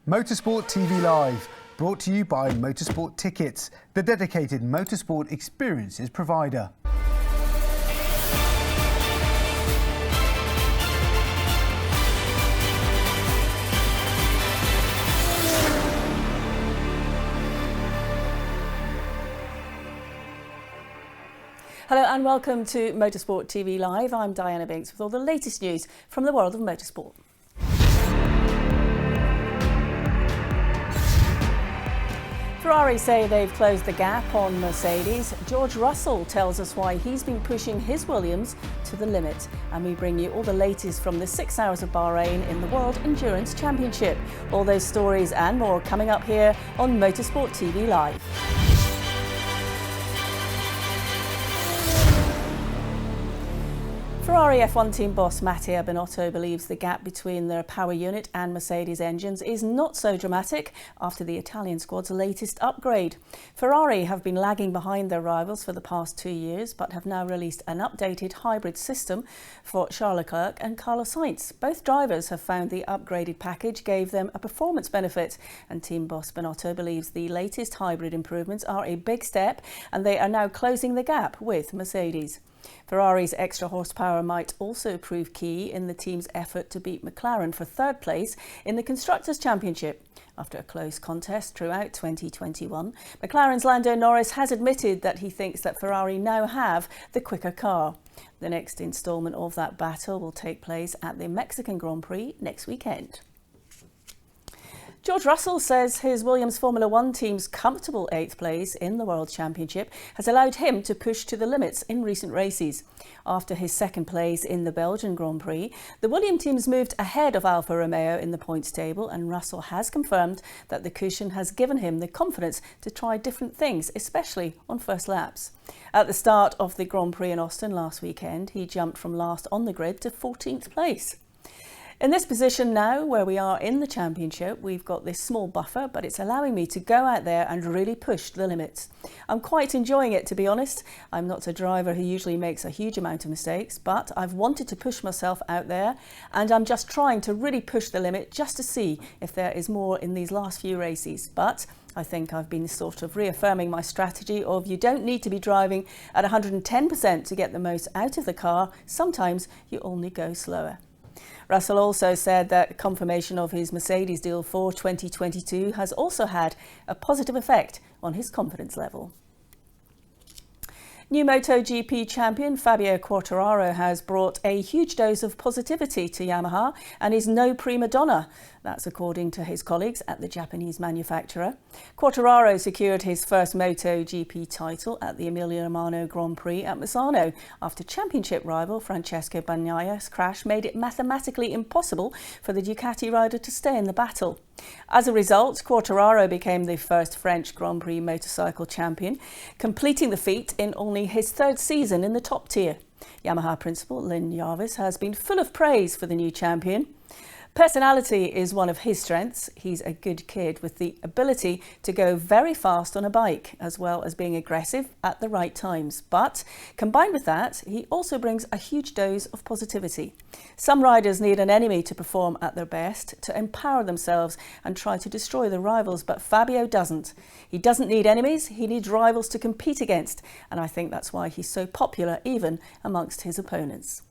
Motorsport TV Live, brought to you by Motorsport Tickets, the dedicated motorsport experiences provider. Hello and welcome to Motorsport TV Live. I'm Diana Binks with all the latest news from the world of motorsport. Ferrari say they've closed the gap on Mercedes. George Russell tells us why he's been pushing his Williams to the limit. And we bring you all the latest from the 6 Hours of Bahrain in the World Endurance Championship. All those stories and more coming up here on Motorsport TV Live. Ferrari F1 team boss Matteo Binotto believes the gap between their power unit and Mercedes engines is not so dramatic after the Italian squad's latest upgrade. Ferrari have been lagging behind their rivals for the past 2 years, but have now released an updated hybrid system for Charles Leclerc and Carlos Sainz. Both drivers have found the upgraded package gave them a performance benefit, and team boss Binotto believes the latest hybrid improvements are a big step and they are now closing the gap with Mercedes. Ferrari's extra horsepower might also prove key in the team's effort to beat McLaren for third place in the Constructors' Championship. After a close contest throughout 2021, McLaren's Lando Norris has admitted that he thinks that Ferrari now have the quicker car. The next instalment of that battle will take place at the Mexican Grand Prix next weekend. George Russell says his Williams Formula One team's comfortable 8th place in the World Championship has allowed him to push to the limits in recent races. After his second place in the Belgian Grand Prix, the Williams team's moved ahead of Alfa Romeo in the points table, and Russell has confirmed that the cushion has given him the confidence to try different things, especially on first laps. At the start of the Grand Prix in Austin last weekend, he jumped from last on the grid to 14th place. In this position now, where we are in the championship, we've got this small buffer, but it's allowing me to go out there and really push the limits. I'm quite enjoying it, to be honest. I'm not a driver who usually makes a huge amount of mistakes, but I've wanted to push myself out there, and I'm just trying to really push the limit just to see if there is more in these last few races. But I think I've been sort of reaffirming my strategy of you don't need to be driving at 110% to get the most out of the car. Sometimes you only go slower. Russell also said that confirmation of his Mercedes deal for 2022 has also had a positive effect on his confidence level. New MotoGP champion Fabio Quartararo has brought a huge dose of positivity to Yamaha and is no prima donna. That's according to his colleagues at the Japanese manufacturer. Quartararo secured his first MotoGP title at the Emilia-Romagna Grand Prix at Misano after championship rival Francesco Bagnaya's crash made it mathematically impossible for the Ducati rider to stay in the battle. As a result, Quartararo became the first French Grand Prix motorcycle champion, completing the feat in only his third season in the top tier. Yamaha principal Lynn Jarvis has been full of praise for the new champion. Personality is one of his strengths. He's a good kid with the ability to go very fast on a bike, as well as being aggressive at the right times. But combined with that, he also brings a huge dose of positivity. Some riders need an enemy to perform at their best, to empower themselves and try to destroy the rivals, but Fabio doesn't. He doesn't need enemies, he needs rivals to compete against, and I think that's why he's so popular even amongst his opponents.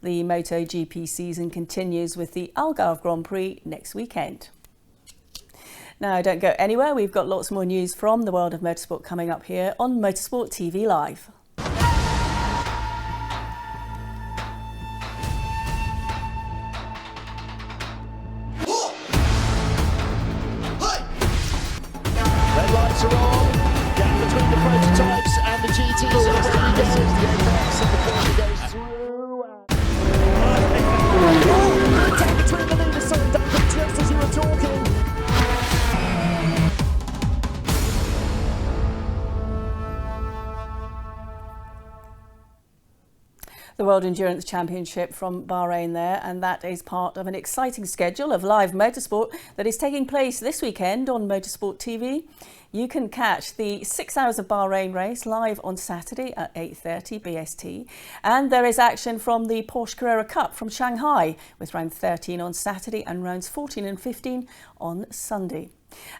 The MotoGP season continues with the Algarve Grand Prix next weekend. Now, don't go anywhere. We've got lots more news from the world of motorsport coming up here on Motorsport TV Live. Red lights are on. Gap between the prototypes and the GTs. This is the apex, and the corner goes through. Between the leaders, so that could twist as you were talking. The World Endurance Championship from Bahrain there, and that is part of an exciting schedule of live motorsport that is taking place this weekend on Motorsport TV. You can catch the 6 Hours of Bahrain race live on Saturday at 8:30 BST, and there is action from the Porsche Carrera Cup from Shanghai with round 13 on Saturday and rounds 14 and 15 on Sunday.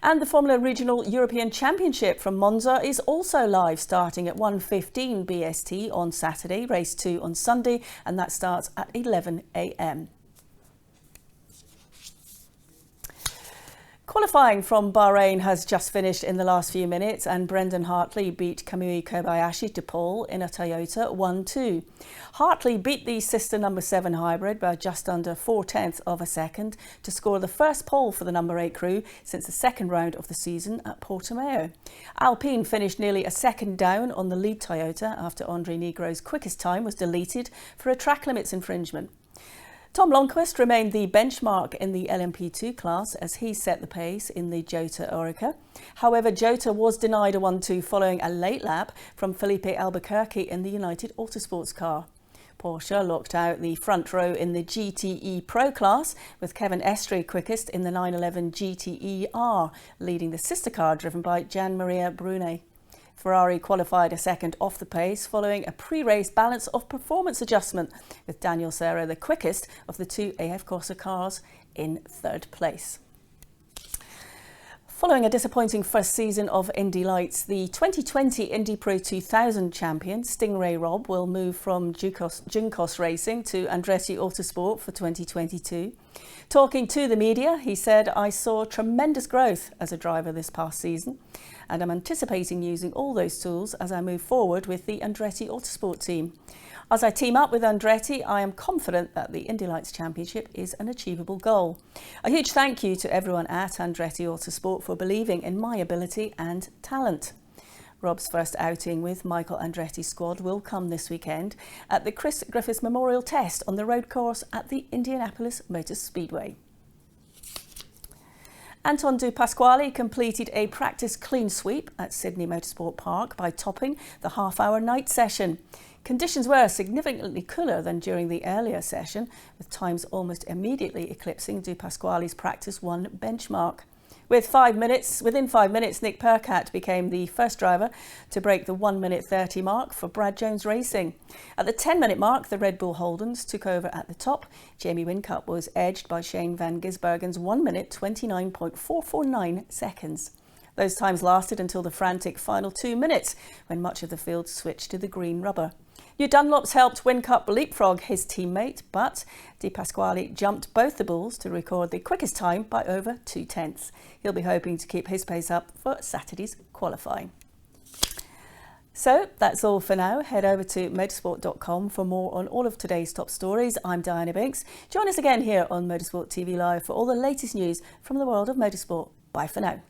And the Formula Regional European Championship from Monza is also live, starting at 1:15 BST on Saturday, race 2 on Sunday, and that starts at 11 AM. Qualifying from Bahrain has just finished in the last few minutes, and Brendan Hartley beat Kamui Kobayashi to pole in a Toyota 1-2. Hartley beat the sister number 7 hybrid by just under 0.4 of a second to score the first pole for the number 8 crew since the second round of the season at Portimao. Alpine finished nearly a second down on the lead Toyota after Andre Nigro's quickest time was deleted for a track limits infringement. Tom Lundqvist remained the benchmark in the LMP2 class as he set the pace in the Jota Oreca. However, Jota was denied a 1-2 following a late lap from Felipe Albuquerque in the United Autosports car. Porsche locked out the front row in the GTE Pro class, with Kevin Estre quickest in the 911 GTE-R, leading the sister car driven by Gian Maria Brune. Ferrari qualified a second off the pace following a pre-race balance of performance adjustment, with Daniel Serra the quickest of the 2 AF Corsa cars in third place. Following a disappointing first season of Indy Lights, the 2020 Indy Pro 2000 champion Stingray Robb will move from Juncos Racing to Andretti Autosport for 2022. Talking to the media, he said, "I saw tremendous growth as a driver this past season, and I'm anticipating using all those tools as I move forward with the Andretti Autosport team. As I team up with Andretti, I am confident that the Indy Lights Championship is an achievable goal. A huge thank you to everyone at Andretti Autosport for believing in my ability and talent." Robb's first outing with Michael Andretti's squad will come this weekend at the Chris Griffiths Memorial Test on the road course at the Indianapolis Motor Speedway. Anton de Pasquale completed a practice clean sweep at Sydney Motorsport Park by topping the half-hour night session. Conditions were significantly cooler than during the earlier session, with times almost immediately eclipsing de Pasquale's practice 1 benchmark. Within 5 minutes, Nick Percat became the first driver to break the 1:30 mark for Brad Jones Racing. At the 10-minute mark, the Red Bull Holdens took over at the top. Jamie Whincup was edged by Shane van Gisbergen's 1:29.449 seconds. Those times lasted until the frantic final 2 minutes, when much of the field switched to the green rubber. New Dunlops helped Whincup leapfrog his teammate, but De Pasquale jumped both the bulls to record the quickest time by over 0.2. He'll be hoping to keep his pace up for Saturday's qualifying. So that's all for now. Head over to motorsport.com for more on all of today's top stories. I'm Diana Binks. Join us again here on Motorsport TV Live for all the latest news from the world of motorsport. Bye for now.